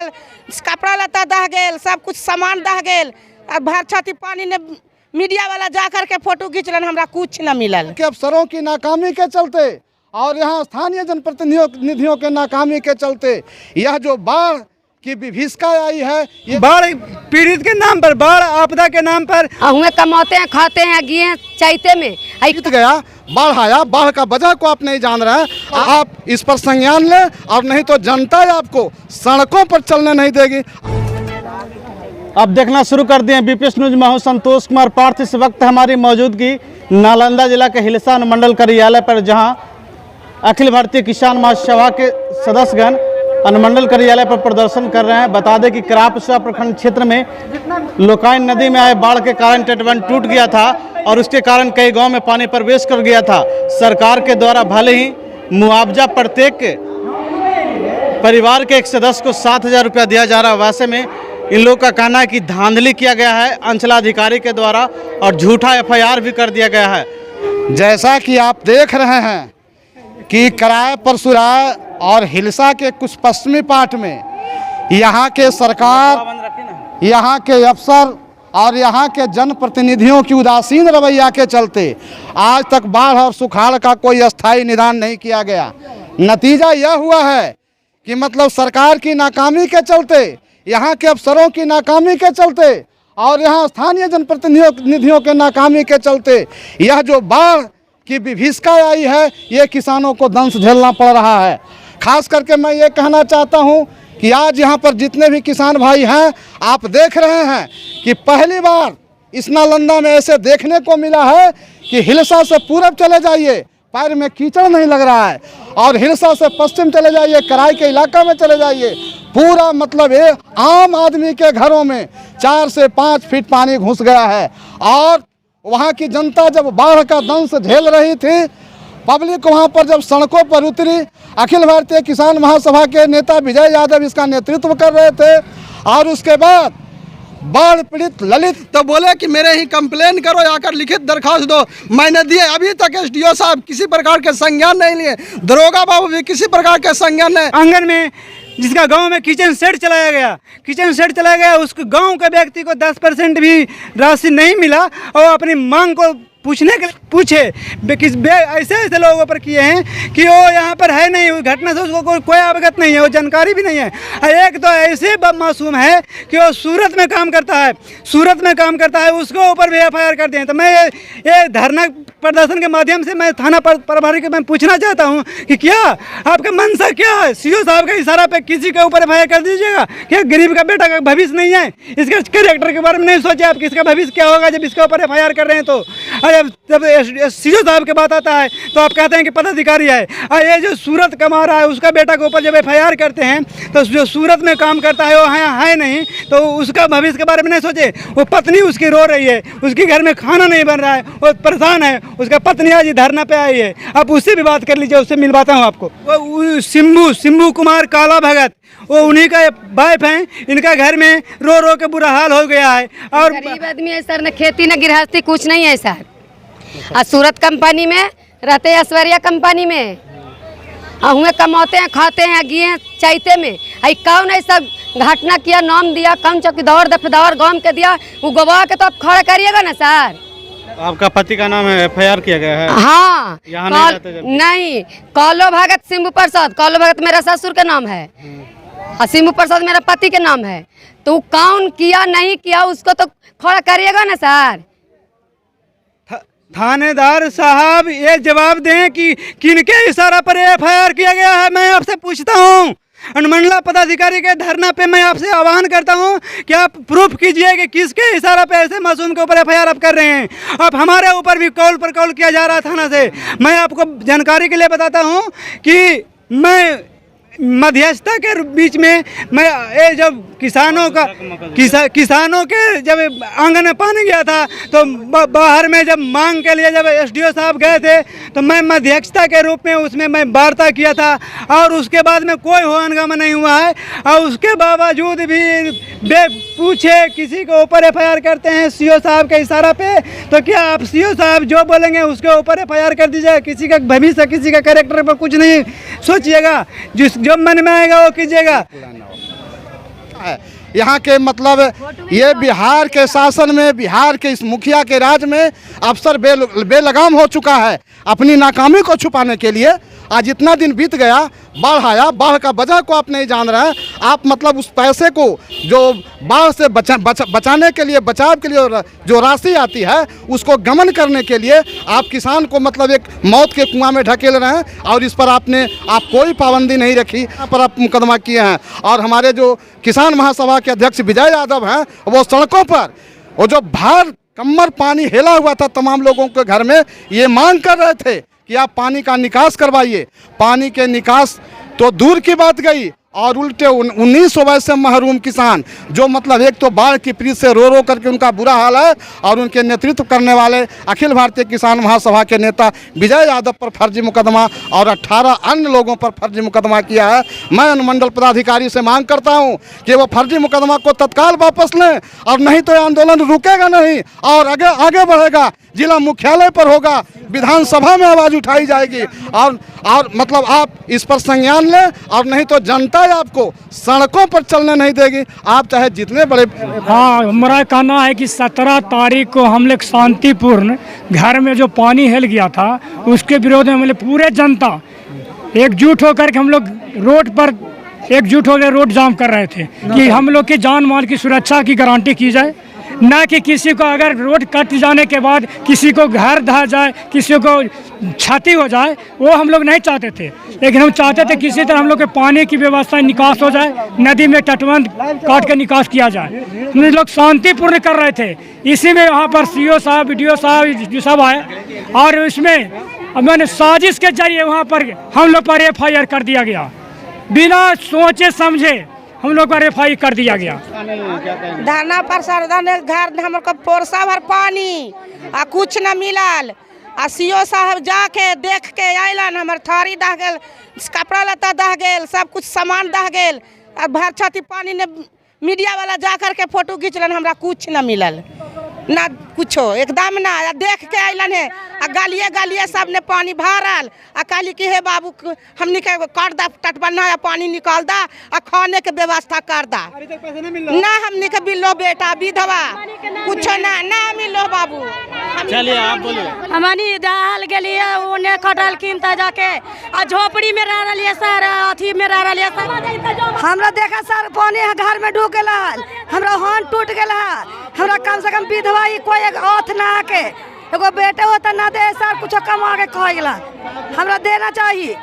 गेल, कपड़ा लत्ता दह गेल, सब कुछ सामान दह गेल। अब भर छाती पानी ने मीडिया वाला जा करके फोटो खींचलन, हमरा कुछ न मिलल। के अफसरों की नाकामी के चलते और यहाँ स्थानीय जनप्रतिनिधियों के नाकामी के चलते यह जो बाढ़ की विभीषिका आई है, ये बाढ़ पीड़ित के नाम पर, बाढ़ आपदा के नाम पर हुए कमाते हैं, खाते हैं, गिए चाहते में बीत गया, बाढ़ आया, बाढ़ का वजह को आप नहीं जान रहे हैं। आप इस पर संज्ञान लें और नहीं तो जनता आपको सड़कों पर चलने नहीं देगी। अब देखना शुरू कर दिए बीपीएस न्यूज। मैं हूं संतोष कुमार पार्थ। इस वक्त हमारी मौजूदगी नालंदा जिला के हिलसा अनुमंडल कार्यालय पर, जहां अखिल भारतीय किसान महासभा के सदस्यगण अनुमंडल कार्यालय पर प्रदर्शन कर रहे हैं। बता दें कि करापसुआ प्रखंड क्षेत्र में लोकाइन नदी में आए बाढ़ के कारण तटबंध टूट गया था और उसके कारण कई गांव में पानी प्रवेश कर गया था। सरकार के द्वारा भले ही मुआवजा प्रत्येक परिवार के एक सदस्य को 7,000 रुपया दिया जा रहा है, वैसे में इन लोगों का कहना है कि धांधली किया गया है अंचलाधिकारी के द्वारा और झूठा FIR भी कर दिया गया है। जैसा कि आप देख रहे हैं कि कराए परसुराय और हिलसा के कुछ पश्चिमी पार्ट में यहाँ के सरकार, यहाँ के अफसर और यहाँ के जनप्रतिनिधियों की उदासीन रवैया के चलते आज तक बाढ़ और सुखाड़ का कोई अस्थायी निदान नहीं किया गया। नतीजा यह हुआ है कि मतलब सरकार की नाकामी के चलते, यहाँ के अफसरों की नाकामी के चलते और यहाँ स्थानीय जनप्रतिनिधियों के नाकामी के चलते यह जो बाढ़ की विभीषिका आई है, ये किसानों को दंश झेलना पड़ रहा है। खास करके मैं ये कहना चाहता हूँ कि आज यहाँ पर जितने भी किसान भाई हैं, आप देख रहे हैं कि पहली बार इस नालंदा में ऐसे देखने को मिला है कि हिलसा से पूरब चले जाइए, पैर में कीचड़ नहीं लग रहा है, और हिलसा से पश्चिम चले जाइए, कराई के इलाका में चले जाइए, पूरा मतलब ये आम आदमी के घरों में 4 से 5 फीट पानी घुस गया है। और वहाँ की जनता जब बाढ़ का दंश झेल रही थी, पब्लिक वहाँ पर जब सड़कों पर उतरी, अखिल भारतीय किसान महासभा के नेता विजय यादव इसका नेतृत्व कर रहे थे, और उसके बाद बाढ़ पीड़ित ललित तो बोले कि मेरे ही कंप्लेन करो, आकर लिखित दरखास्त दो। मैंने दिए, अभी तक SDO साहब किसी प्रकार के संज्ञान नहीं लिए, दरोगा बाबू भी किसी प्रकार के संज्ञान नहीं। आंगन में जिसका गांव में किचन सेट चलाया गया, उस गांव के व्यक्ति को 10% भी राशि नहीं मिला और अपनी मांग को पूछने के लिए पूछे ऐसे लोगों पर किए हैं कि वो यहाँ पर है नहीं, उस घटना से उसको कोई अवगत नहीं है, वो जानकारी भी नहीं है। एक तो ऐसे मासूम है कि वो सूरत में काम करता है, उसके ऊपर भी FIR करते हैं। तो मैं ये धरना प्रदर्शन के माध्यम से मैं थाना प्रभारी को मैं पूछना चाहता हूँ कि क्या आपका मंशा क्या है? CO साहब का इशारा पे किसी के ऊपर FIR कर दीजिएगा क्या? गरीब का बेटा का भविष्य नहीं है, इसके कैरेक्टर के बारे में नहीं सोचे आप, किसका भविष्य क्या होगा जब इसके ऊपर FIR कर रहे हैं। तो जब CO साहब के बात आता है तो आप कहते हैं कि पदाधिकारी है, और ये जो सूरत कमा रहा है उसका बेटा के ऊपर जब FIR करते हैं तो जो सूरत में काम करता है वो है नहीं, तो उसका भविष्य के बारे में नहीं सोचे। वो पत्नी उसकी रो रही है, उसके घर में खाना नहीं बन रहा है, वो परेशान है, उसका पत्नी आज धरना पे आई है। आप उससे भी बात कर लीजिए, उससे मिलवाता हूँ आपको। वो शंभू कुमार काला भगत, वो उन्हीं का वाइफ हैं, इनका घर में रो रो के बुरा हाल हो गया है। और गरीब आदमी है सर, न खेती न गृहस्थी कुछ नहीं है सर। और सूरत कंपनी में रहते हैं, ऐश्वर्या कंपनी में, हुए कमाते हैं, खाते हैं, गिए चाहते में। कौन ऐसा घटना किया, नाम दिया, कौन चौकीदार दफेदार गांव के दिया, वो गवाह के तो आप खड़ा करिएगा ना सर। आपका पति का नाम है, FIR किया गया है? हाँ, यहाँ नहीं, कालो भगत शंभू प्रसाद, कालो भगत मेरा ससुर का नाम है और शंभू प्रसाद मेरा पति के नाम है। तो कौन किया नहीं किया उसको तो खड़ा करिएगा ना सर। थानेदार साहब ये जवाब दें कि किनके इशारा पर FIR किया गया है। मैं आपसे पूछता हूँ, अनुमंडला पदाधिकारी के धरना पे मैं आपसे आह्वान करता हूं कि आप प्रूफ कीजिए कि किसके इशारा पे ऐसे मासूम के ऊपर FIR आप कर रहे हैं। अब हमारे ऊपर भी कॉल पर कॉल किया जा रहा थाना से। मैं आपको जानकारी के लिए बताता हूं कि मैं मध्यस्थता के बीच में मैं ये जब किसानों के जब आंगन में पानी गया था तो बाहर में जब मांग के लिए जब SDO साहब गए थे तो मैं मध्यस्थता के रूप में उसमें मैं वार्ता किया था और उसके बाद में कोई हंगामा नहीं हुआ है। और उसके बावजूद भी पूछे किसी के ऊपर FIR करते हैं CO साहब के इशारा पे। तो क्या आप CO साहब जो बोलेंगे उसके ऊपर FIR कर दीजिएगा? किसी का भविष्य किसी का कैरेक्टर पर कुछ नहीं सोचिएगा, जो मन में आएगा वो कीजिएगा। है यहाँ के मतलब ये बिहार के शासन में, बिहार के इस मुखिया के राज में अफसर बेलगाम हो चुका है अपनी नाकामी को छुपाने के लिए। आज इतना दिन बीत गया, बाढ़ आया, बाढ़ का वजह को आप नहीं जान रहे हैं। आप मतलब उस पैसे को जो बाढ़ से बचाने के लिए, बचाव के लिए जो राशि आती है उसको गमन करने के लिए आप किसान को मतलब एक मौत के कुआं में ढकेल रहे हैं और इस पर आप कोई पाबंदी नहीं रखी, पर आप मुकदमा किए हैं। और हमारे जो किसान महासभा के अध्यक्ष विजय यादव हैं वो सड़कों पर वो जो भार कमर पानी हेला हुआ था तमाम लोगों के घर में, ये मांग कर रहे थे कि आप पानी का निकास करवाइए। पानी के निकास तो दूर की बात गई और उल्टे 1900 वर्ष से महरूम किसान जो मतलब एक तो बाढ़ की पीड़ित से रो करके उनका बुरा हाल है और उनके नेतृत्व करने वाले अखिल भारतीय किसान महासभा के नेता विजय यादव पर फर्जी मुकदमा और 18 अन्य लोगों पर फर्जी मुकदमा किया है। मैं अनुमंडल पदाधिकारी से मांग करता हूं कि वो फर्जी मुकदमा को तत्काल वापस लें और नहीं तो आंदोलन रुकेगा नहीं और आगे बढ़ेगा, जिला मुख्यालय पर होगा, विधानसभा में आवाज़ उठाई जाएगी और मतलब आप इस पर संज्ञान लें और नहीं तो जनता आपको सड़कों पर चलने नहीं देगी, आप चाहे जितने बड़े। हाँ, हमारा कहना है कि 17 तारीख को हम लोग शांतिपूर्ण घर में जो पानी हिल गया था उसके विरोध में हम लोग पूरे जनता एकजुट होकर के हम लोग रोड पर एकजुट होकर रोड जाम कर रहे थे कि हम लोग की जान माल की सुरक्षा की गारंटी की जाए, ना कि किसी को अगर रोड कट जाने के बाद किसी को घर ढह जाए, किसी को क्षति हो जाए, वो हम लोग नहीं चाहते थे। लेकिन हम चाहते थे किसी तरह हम लोग के पानी की व्यवस्था निकास हो जाए, नदी में तटबंध काट के निकास किया जाए। हम लोग शांतिपूर्ण कर रहे थे, इसी में वहाँ पर सीओ साहब, बीडीओ साहब सब आए और इसमें मैंने साजिश के जरिए वहाँ पर हम लोग पर FIR कर दिया गया, बिना सोचे समझे हम लोग पर FIR कर दिया गया। धरना पर सरदार घर हमको पोरसा भर पानी आ कुछ न मिलल आ सीओ साहब जाके देख के आयलन, हमार थारी दह गेल, कपड़ा लत्ता दह गेल, सब कुछ सामान दह गेल आ भर छाती पानी ने मीडिया वाला जा कर के फोटो खींचलन, हमरा कुछ न मिलल ना कुछो एकदम ना। देख के आयलन है आ गालिए सब ने पानी भरल आ कहली कि हे बाबू हमनी के कर दा तटबंध या पानी निकाल दा आ खाने के व्यवस्था कर दा। ना हमनी के बिल्लो बेटा विधवा कुछो ना मिलो बाबू। चलिए आप बोलिए। हमनी दाल गेलिए ओने कटल कीनता जाके आ झोपड़ी में रह रही सर, अथी में रह रही सर। हमरा देखा सर पानी घर में डूब गया, हमरा हाथ टूट गया, हमरा कम से कम विधवा कोई एक औथ ना आके एगो बेटे होता ना दे सर, कुछ कमा के खा गया, हमरा देना चाहिए।